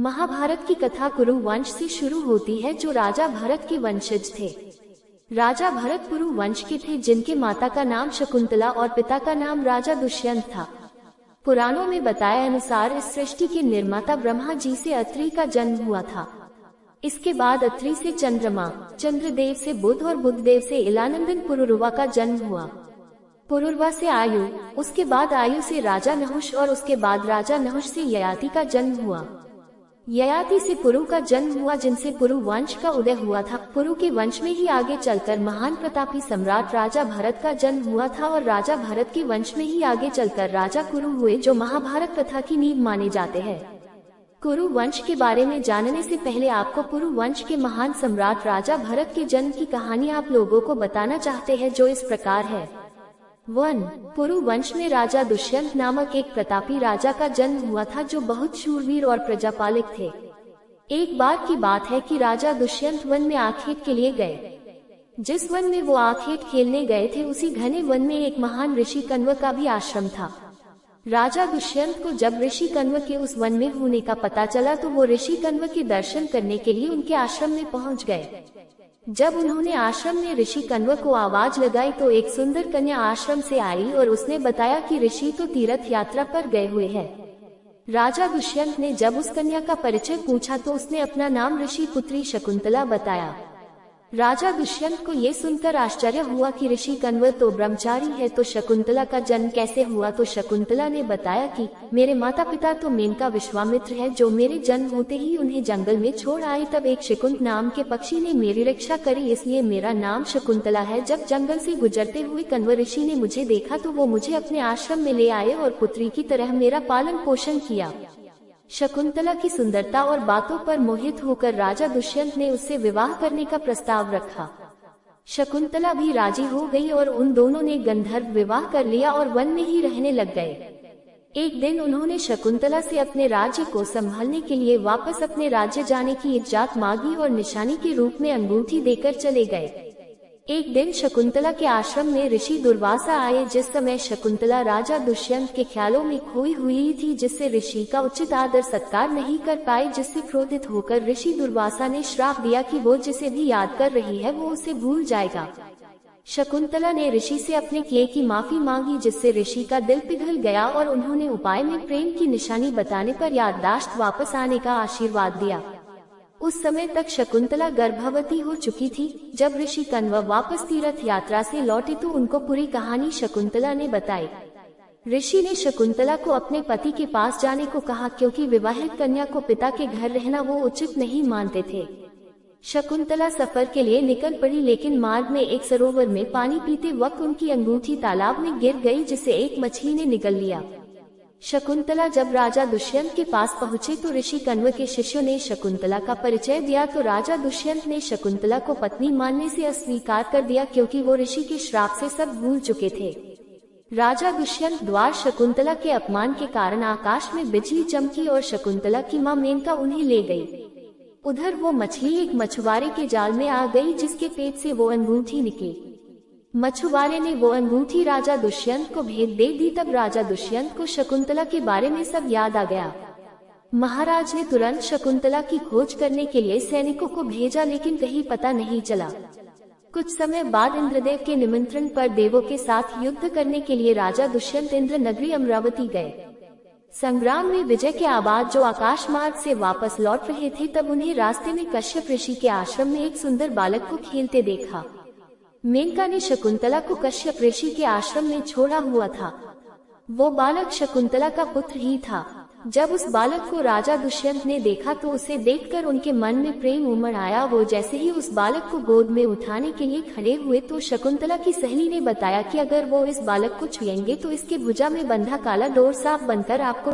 महाभारत की कथा कुरु वंश से शुरू होती है, जो राजा भरत के वंशज थे। राजा भरत कुरु वंश के थे, जिनके माता का नाम शकुंतला और पिता का नाम राजा दुष्यंत था। पुराणों में बताए अनुसार इस सृष्टि के निर्माता ब्रह्मा जी से अत्रि का जन्म हुआ था। इसके बाद अत्रि से चंद्रमा, चंद्रदेव से बुध और बुधदेव से इलानंदन पुरुरवा का जन्म हुआ। पुरुरवा से आयु, उसके बाद आयु से राजा नहुष और उसके बाद राजा नहुष से ययाति का जन्म हुआ। ययाति से पुरु का जन्म हुआ, जिनसे पुरु वंश का उदय हुआ था। पुरु के वंश में ही आगे चलकर महान प्रतापी सम्राट राजा भरत का जन्म हुआ था और राजा भरत के वंश में ही आगे चलकर राजा कुरु हुए, जो महाभारत कथा की नींव माने जाते हैं। कुरु वंश के बारे में जानने से पहले आपको पुरु वंश के महान सम्राट राजा भरत के जन्म की कहानी आप लोगों को बताना चाहते हैं, जो इस प्रकार है। 1. पुरु वंश में राजा दुष्यंत नामक एक प्रतापी राजा का जन्म हुआ था, जो बहुत शूरवीर और प्रजापालक थे। एक बार की बात है कि राजा दुष्यंत वन में आखेट के लिए गए। जिस वन में वो आखेट खेलने गए थे, उसी घने वन में एक महान ऋषि कण्व का भी आश्रम था। राजा दुष्यंत को जब ऋषि कण्व के उस वन में होने का पता चला, तो वो ऋषि कण्व के दर्शन करने के लिए उनके आश्रम में पहुंच गए। जब उन्होंने आश्रम में ऋषि कण्व को आवाज लगाई, तो एक सुंदर कन्या आश्रम से आई और उसने बताया कि ऋषि तो तीर्थ यात्रा पर गए हुए हैं। राजा दुष्यंत ने जब उस कन्या का परिचय पूछा, तो उसने अपना नाम ऋषि पुत्री शकुंतला बताया। राजा दुष्यंत को ये सुनकर आश्चर्य हुआ कि ऋषि कण्व तो ब्रह्मचारी है, तो शकुंतला का जन्म कैसे हुआ। तो शकुंतला ने बताया कि मेरे माता पिता तो मेनका विश्वामित्र है, जो मेरे जन्म होते ही उन्हें जंगल में छोड़ आए। तब एक शकुंत नाम के पक्षी ने मेरी रक्षा करी, इसलिए मेरा नाम शकुंतला है। जब जंगल से गुजरते हुए कण्व ऋषि ने मुझे देखा, तो वो मुझे अपने आश्रम में ले आए और पुत्री की तरह मेरा पालन पोषण किया। शकुंतला की सुंदरता और बातों पर मोहित होकर राजा दुष्यंत ने उससे विवाह करने का प्रस्ताव रखा। शकुंतला भी राजी हो गई और उन दोनों ने गंधर्व विवाह कर लिया और वन में ही रहने लग गए। एक दिन उन्होंने शकुंतला से अपने राज्य को संभालने के लिए वापस अपने राज्य जाने की इजाजत मांगी और निशानी के रूप में अंगूठी देकर चले गए। एक दिन शकुंतला के आश्रम में ऋषि दुर्वासा आए। जिस समय शकुंतला राजा दुष्यंत के ख्यालों में खोई हुई थी, जिससे ऋषि का उचित आदर सत्कार नहीं कर पाए, जिससे क्रोधित होकर ऋषि दुर्वासा ने श्राप दिया कि वो जिसे भी याद कर रही है वो उसे भूल जाएगा। शकुंतला ने ऋषि से अपने किए की माफी मांगी, जिससे ऋषि का दिल पिघल गया और उन्होंने उपाय में प्रेम की निशानी बताने पर याददाश्त वापस आने का आशीर्वाद दिया। उस समय तक शकुंतला गर्भवती हो चुकी थी। जब ऋषि कण्व वापस तीर्थ यात्रा से लौटे, तो उनको पूरी कहानी शकुंतला ने बताई। ऋषि ने शकुंतला को अपने पति के पास जाने को कहा, क्योंकि विवाहित कन्या को पिता के घर रहना वो उचित नहीं मानते थे। शकुंतला सफर के लिए निकल पड़ी, लेकिन मार्ग में एक सरोवर में पानी पीते वक्त उनकी अंगूठी तालाब में गिर गई, जिसे एक मछली ने निगल लिया। शकुंतला जब राजा दुष्यंत के पास पहुंचे, तो ऋषि कण्व के शिष्यों ने शकुंतला का परिचय दिया, तो राजा दुष्यंत ने शकुंतला को पत्नी मानने से अस्वीकार कर दिया, क्योंकि वो ऋषि के श्राप से सब भूल चुके थे। राजा दुष्यंत द्वारा शकुंतला के अपमान के कारण आकाश में बिजली चमकी और शकुंतला की मां मेनका उन्हें ले गई। उधर वो मछली एक मछुआरे के जाल में आ गई, जिसके पेट से वो अंगूठी निकली। मछुआरे ने वो अंगूठी राजा दुष्यंत को भेज दे दी। तब राजा दुष्यंत को शकुंतला के बारे में सब याद आ गया। महाराज ने तुरंत शकुंतला की खोज करने के लिए सैनिकों को भेजा, लेकिन कहीं पता नहीं चला। कुछ समय बाद इंद्रदेव के निमंत्रण पर देवों के साथ युद्ध करने के लिए राजा दुष्यंत इंद्र नगरी अमरावती गए। संग्राम में विजय के बाद जो आकाश मार्ग से वापस लौट रहे थे, तब उन्हें रास्ते में कश्यप ऋषि के आश्रम में एक सुंदर बालक को खेलते देखा। मेनका ने शकुंतला को कश्यप ऋषि के आश्रम में छोड़ा हुआ था। वो बालक शकुंतला का पुत्र ही था। जब उस बालक को राजा दुष्यंत ने देखा, तो उसे देखकर उनके मन में प्रेम उमड़ आया। वो जैसे ही उस बालक को गोद में उठाने के लिए खड़े हुए, तो शकुंतला की सहेली ने बताया कि अगर वो इस बालक को छुएंगे, तो इसके भुजा में बंधा काला डोर सांप बनकर आपको